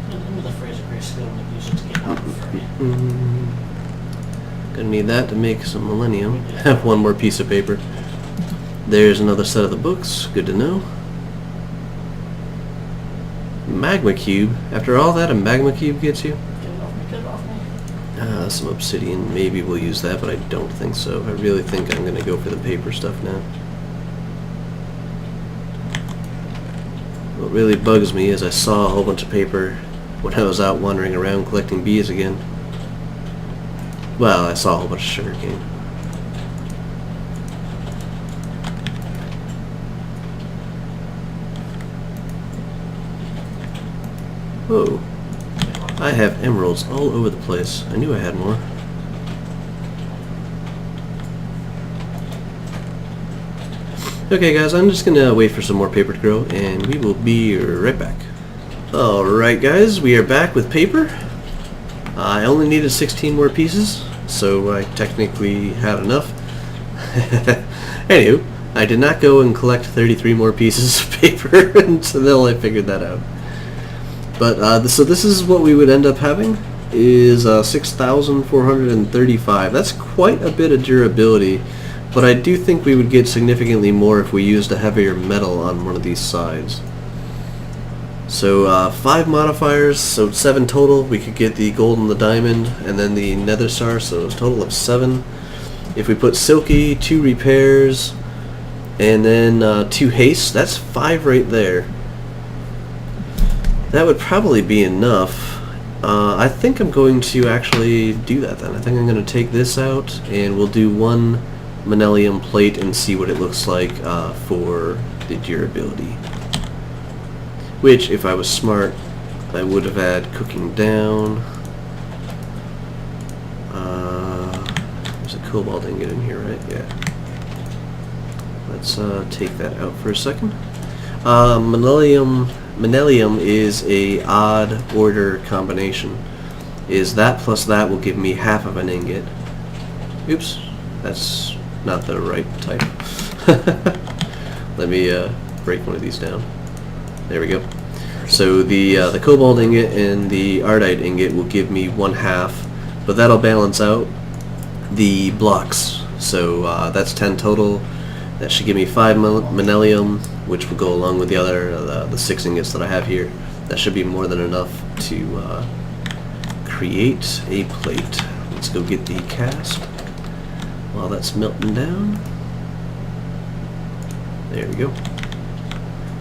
Remember the phrase of great skill when you use it to get out of free. Gonna need that to make some Millennium. Have one more piece of paper. There's another set of the books. Good to know. Magma cube. After all that, a magma cube gets you? Get it off me, get it off me. Some obsidian. Maybe we'll use that, but I don't think so. I really think I'm gonna go for the paper stuff now. What really bugs me is I saw a whole bunch of paper when I was out wandering around collecting bees again. Well, I saw a whole bunch of sugarcane. Whoa. I have emeralds all over the place. I knew I had more. Okay guys, I'm just gonna wait for some more paper to grow and we will be right back. Alright guys, we are back with paper. I only needed 16 more pieces, so I technically had enough. Anywho, I did not go and collect 33 more pieces of paper until I figured that out. But so this is what we would end up having, is 6,435. That's quite a bit of durability, but I do think we would get significantly more if we used a heavier metal on one of these sides. So 5 modifiers, so 7 total. We could get the gold and the diamond, and then the nether star, so a total of 7. If we put silky, 2 repairs, and then 2 haste, that's 5 right there. That would probably be enough. I think I'm going to actually do that then. I think I'm going to take this out and we'll do 1 Manelium plate and see what it looks like for the durability. Which, if I was smart, I would have had cooking down. There's a cobalt ingot in here, right? Yeah. Let's take that out for a second. Manelium is a odd order combination. Is that plus that will give me half of an ingot. Oops, that's not the right type. Let me break one of these down. There we go. So the cobalt ingot and the ardite ingot will give me 1/2, but that'll balance out the blocks. So that's 10 total. That should give me 5 Manelium, which will go along with the other, the 6 ingots that I have here. That should be more than enough to create a plate. Let's go get the cast while that's melting down. There we go.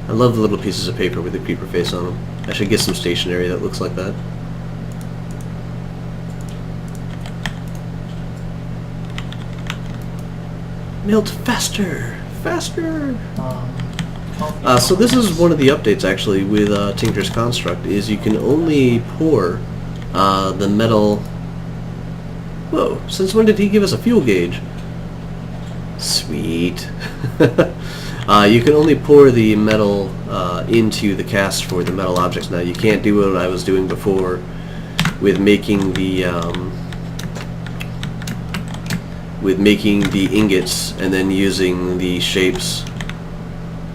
I love the little pieces of paper with the creeper face on them. I should get some stationery that looks like that. Melt faster! Faster! So this is one of the updates actually with Tinker's Construct, is you can only pour the metal... Whoa, since when did he give us a fuel gauge? Sweet. You can only pour the metal into the cast for the metal objects now. You can't do what I was doing before with making the ingots and then using the shapes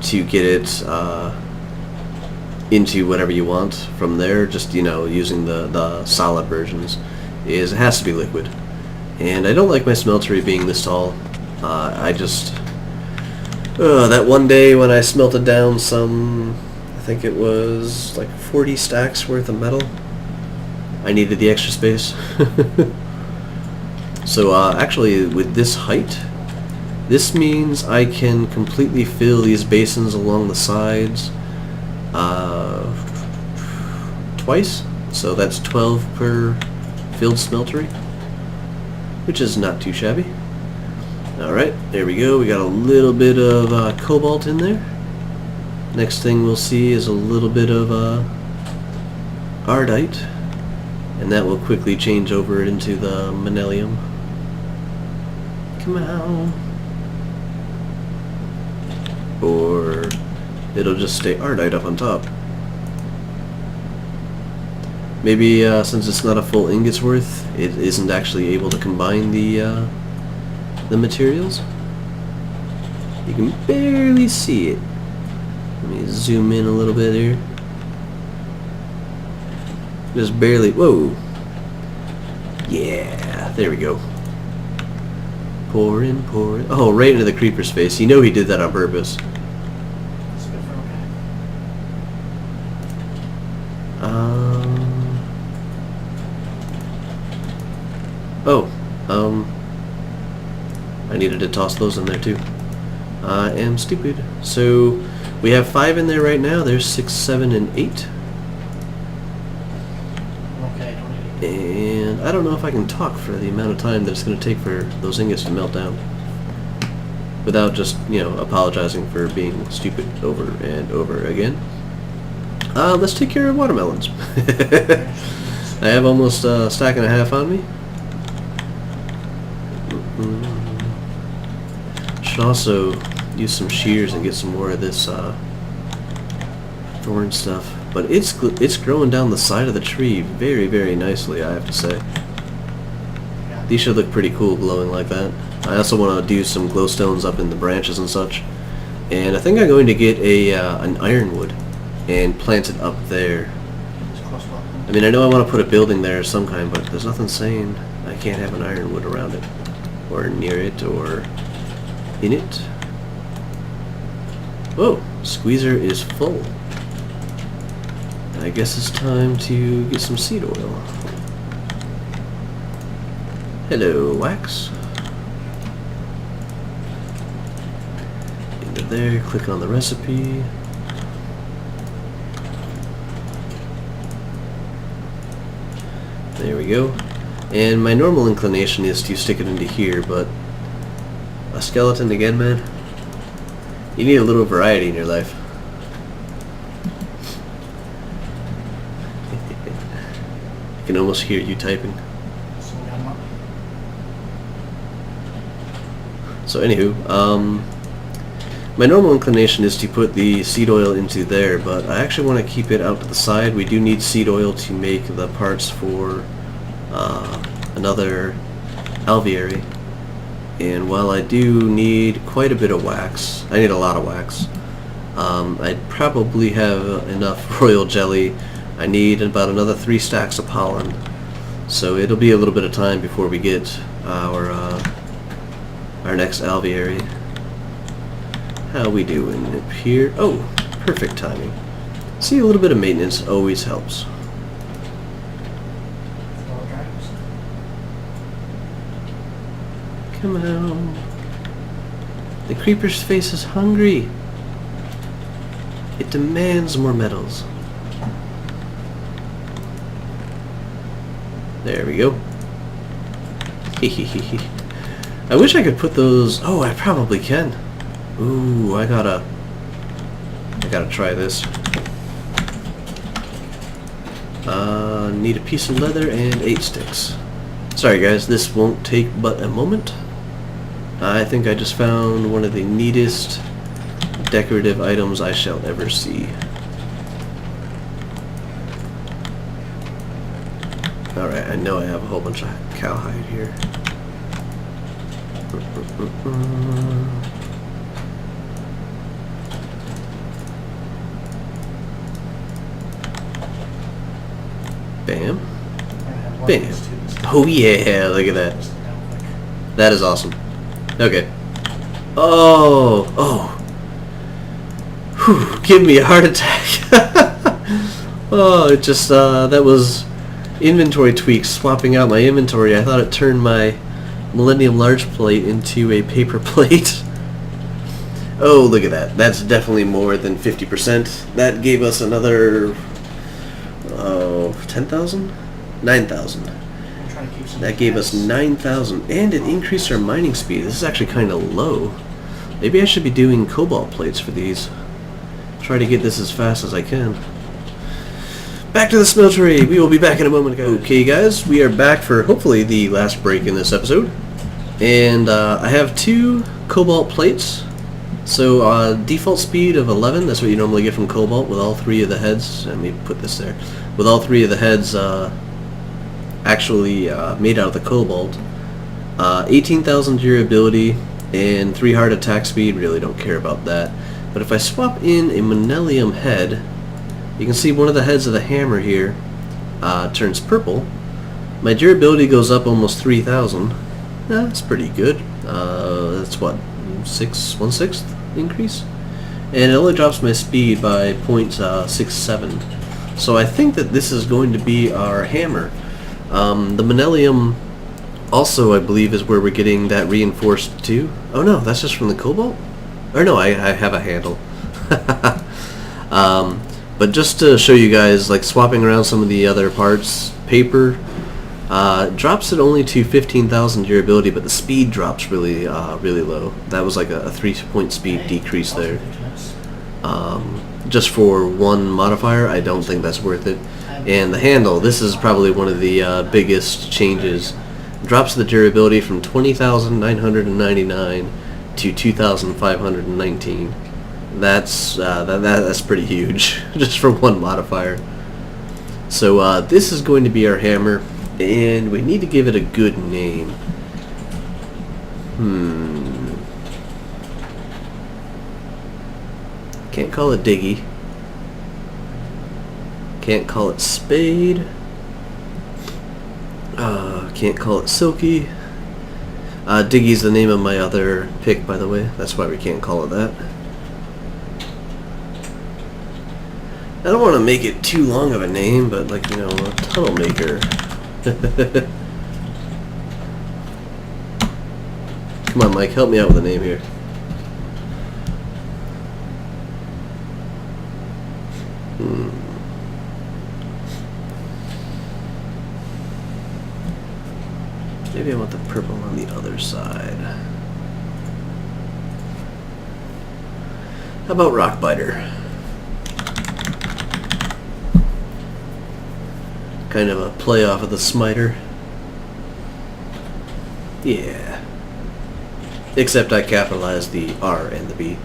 to get it into whatever you want from there. Just, you know, using the solid versions, is it has to be liquid. And I don't like my smeltery being this tall. I just... that one day when I smelted down some, I think it was like 40 stacks worth of metal, I needed the extra space. So actually with this height, this means I can completely fill these basins along the sides twice. So that's 12 per filled smeltery, which is not too shabby. Alright, there we go. We got a little bit of cobalt in there. Next thing we'll see is a little bit of ardite, and that will quickly change over into the Manelium. Come on. Or it'll just stay Ardite up on top. Maybe since it's not a full ingot's worth, it isn't actually able to combine the materials. You can barely see it. Let me zoom in a little bit here. Just barely. Whoa. Yeah, there we go. Pour in, pour in. Oh, right into the creeper's face. You know he did that on purpose. It's good for okay. I needed to toss those in there too. I am stupid. So we have 5 in there right now. There's 6, 7, and 8. Okay, don't need And I don't know if I can talk for the amount of time that it's going to take for those ingots to melt down without just, you know, apologizing for being stupid over and over again. Let's take care of watermelons. I have almost a stack and a half on me. Should also use some shears and get some more of this thorn stuff. But it's growing down the side of the tree very, very nicely, I have to say. These should look pretty cool glowing like that. I also want to do some glowstones up in the branches and such. And I think I'm going to get an ironwood and plant it up there. I mean, I know I want to put a building there of some kind, but there's nothing saying I can't have an ironwood around it, or near it, or in it. Whoa, squeezer is full. I guess it's time to get some seed oil. Hello, wax. Into there, click on the recipe. There we go. And my normal inclination is to stick it into here, but a skeleton again, man? You need a little variety in your life. I can almost hear you typing. So anywho, my normal inclination is to put the seed oil into there, but I actually want to keep it out to the side. We do need seed oil to make the parts for another alveary. And while I do need quite a bit of wax, I need a lot of wax, I'd probably have enough royal jelly. I need about another 3 stacks of pollen. So it'll be a little bit of time before we get our next alveary. How we doing up here? Oh, perfect timing. See, a little bit of maintenance always helps. Come on. The creeper's face is hungry. It demands more metals. There we go. I wish I could put those... Oh, I probably can. Ooh, I gotta try this. Need a piece of leather and 8 sticks. Sorry guys, this won't take but a moment. I think I just found one of the neatest decorative items I shall ever see. Alright, I know I have a whole bunch of cowhide here. Bam. Bam. Oh yeah, look at that. That is awesome. Okay. Oh, oh. Whew, give me a heart attack. Oh, it just, that was inventory tweaks, swapping out my inventory. I thought it turned my Millennium Large Plate into a paper plate. Oh, look at that. That's definitely more than 50%. That gave us another, 10,000? 9,000. That gave us 9,000, and it increased our mining speed. This is actually kind of low. Maybe I should be doing cobalt plates for these. Try to get this as fast as I can. Back to the smeltery. We will be back in a moment, guys. Okay, guys, we are back for hopefully the last break in this episode. And I have 2 cobalt plates. So default speed of 11, that's what you normally get from cobalt with all 3 of the heads. Let me put this there. With all 3 of the heads actually made out of the cobalt. 18,000 durability and 3 hard attack speed, really don't care about that. But if I swap in a Manelium head, you can see one of the heads of the hammer here turns purple. My durability goes up almost 3,000. That's pretty good. That's what, 1/6 increase? And it only drops my speed by 0.67. So I think that this is going to be our hammer. The Manelium also, I believe, is where we're getting that reinforced too. Oh no, that's just from the cobalt? Or no, I have a handle. But just to show you guys, like swapping around some of the other parts, paper drops it only to 15,000 durability, but the speed drops really low. That was like a 3-point speed decrease there. Just for one modifier, I don't think that's worth it. And the handle, this is probably one of the biggest changes. Drops the durability from 20,999 to 2,519. That's pretty huge, just for one modifier. So this is going to be our hammer, and we need to give it a good name. Can't call it Diggy. Can't call it Spade. Can't call it Silky. Diggy's the name of my other pick, by the way. That's why we can't call it that. I don't want to make it too long of a name, but like, you know, a tunnel maker. Come on, Mike, help me out with a name here. Maybe I want the purple on the other side. How about Rockbiter? Kind of a play off of the Smiter. Yeah. Except I capitalized the R and the B.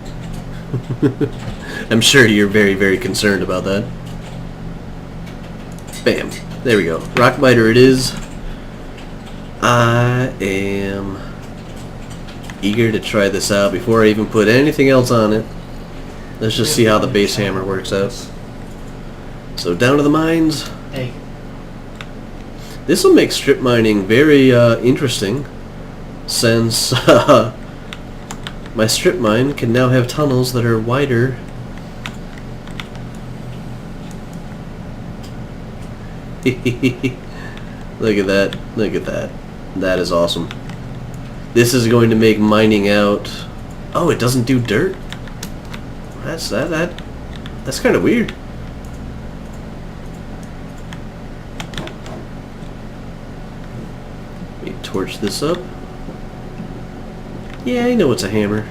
I'm sure you're very, very concerned about that. Bam. There we go. Rockbiter it is. I am eager to try this out before I even put anything else on it. Let's just see how the base hammer works out. So down to the mines. Hey. This will make strip mining very interesting, since my strip mine can now have tunnels that are wider. Look at that. Look at that. That is awesome. This is going to make mining out... Oh, it doesn't do dirt? That's kind of weird. Let me torch this up. Yeah, I know it's a hammer.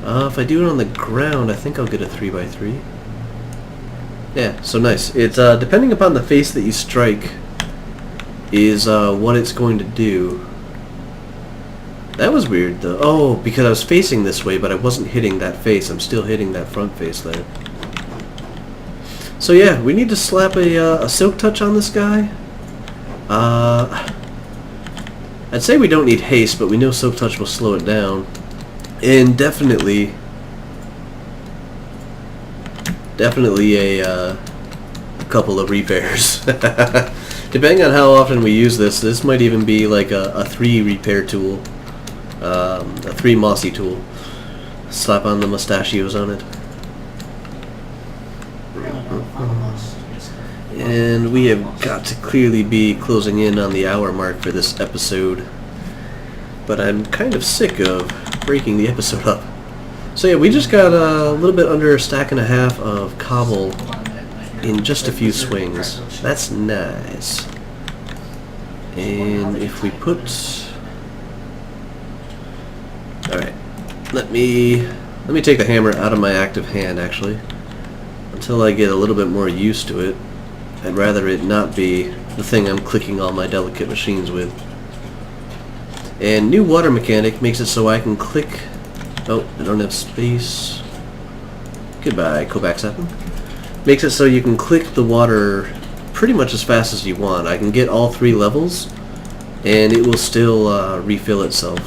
If I do it on the ground, I think I'll get a 3x3. Yeah, so nice. It's depending upon the face that you strike is what it's going to do. That was weird though. Oh, because I was facing this way, but I wasn't hitting that face. I'm still hitting that front face there. So yeah, we need to slap a silk touch on this guy. I'd say we don't need haste, but we know silk touch will slow it down. And definitely a couple of repairs. Depending on how often we use this, this might even be like a 3 repair tool, a 3 mossy tool. Slap on the mustachios on it. And we have got to clearly be closing in on the hour mark for this episode, but I'm kind of sick of breaking the episode up. So yeah, we just got a little bit under a stack and a half of cobble in just a few swings. That's nice. And if we put... Alright, let me take the hammer out of my active hand actually, until I get a little bit more used to it. I'd rather it not be the thing I'm clicking all my delicate machines with. And new water mechanic makes it so I can click... Oh, I don't have space. Goodbye, Kovac sapling. Makes it so you can click the water pretty much as fast as you want. I can get all 3 levels, and it will still refill itself.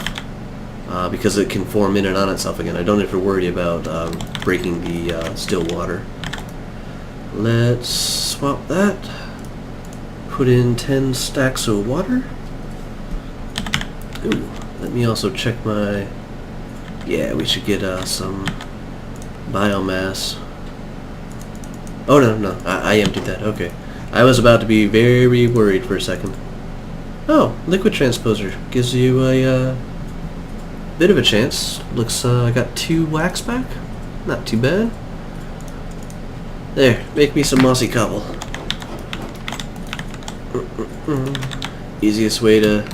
Because it can form in and on itself again. I don't have to worry about breaking the still water. Let's swap that. Put in 10 stacks of water. Ooh, let me also check my... Yeah, we should get some biomass. Oh, no, I emptied that. Okay. I was about to be very worried for a second. Oh, liquid transposer. Gives you a bit of a chance. Looks, I got 2 wax back. Not too bad. There, make me some mossy cobble. Easiest way to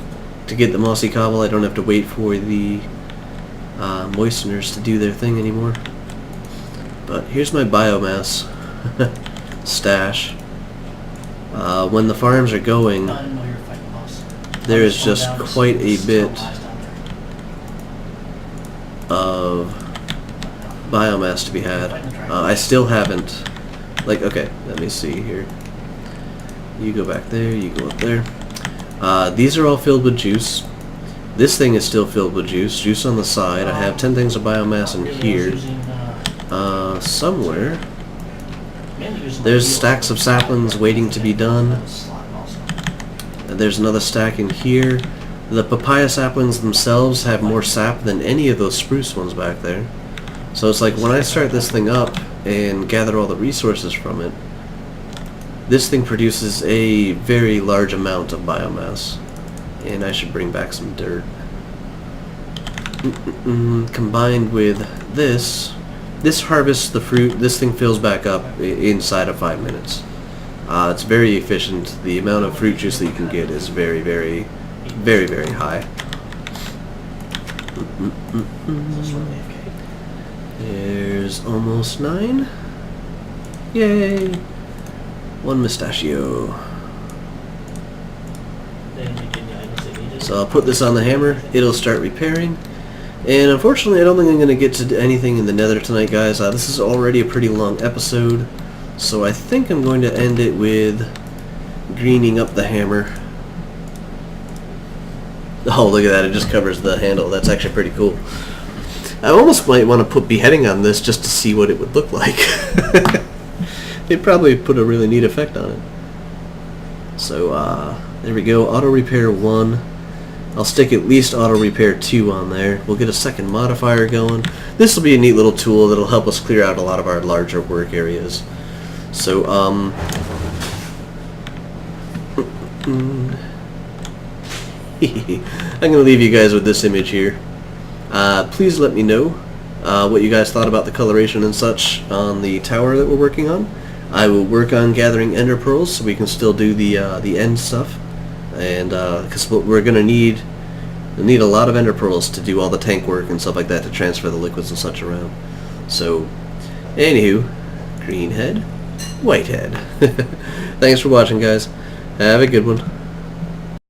get the mossy cobble. I don't have to wait for the moisteners to do their thing anymore. But here's my biomass stash. When the farms are going, I didn't know you were fighting boss. there is just quite a bit of biomass to be had. I still haven't, like, okay, let me see here. You go back there, you go up there. These are all filled with juice. This thing is still filled with juice. Juice on the side. I have 10 things of biomass in here. Somewhere there's stacks of saplings waiting to be done. And there's another stack in here. The papaya saplings themselves have more sap than any of those spruce ones back there. So it's like when I start this thing up and gather all the resources from it, this thing produces a very large amount of biomass. And I should bring back some dirt. Combined with this harvests the fruit. This thing fills back up inside of 5 minutes. It's very efficient. The amount of fruit juice that you can get is very high. There's almost 9. Yay! 1 mustachio. So I'll put this on the hammer. It'll start repairing. And unfortunately, I don't think I'm going to get to anything in the nether tonight, guys. This is already a pretty long episode. So I think I'm going to end it with greening up the hammer. Oh, look at that. It just covers the handle. That's actually pretty cool. I almost might want to put beheading on this just to see what it would look like. It'd probably put a really neat effect on it. So, there we go. Auto repair 1. I'll stick at least auto repair 2 on there. We'll get a second modifier going. This will be a neat little tool that'll help us clear out a lot of our larger work areas. So, I'm gonna leave you guys with this image here. Please let me know what you guys thought about the coloration and such on the tower that we're working on. I will work on gathering ender pearls so we can still do the end stuff, and because we're gonna need a lot of ender pearls to do all the tank work and stuff like that, to transfer the liquids and such around. So, anywho, green head, white head. Thanks for watching, guys. Have a good one.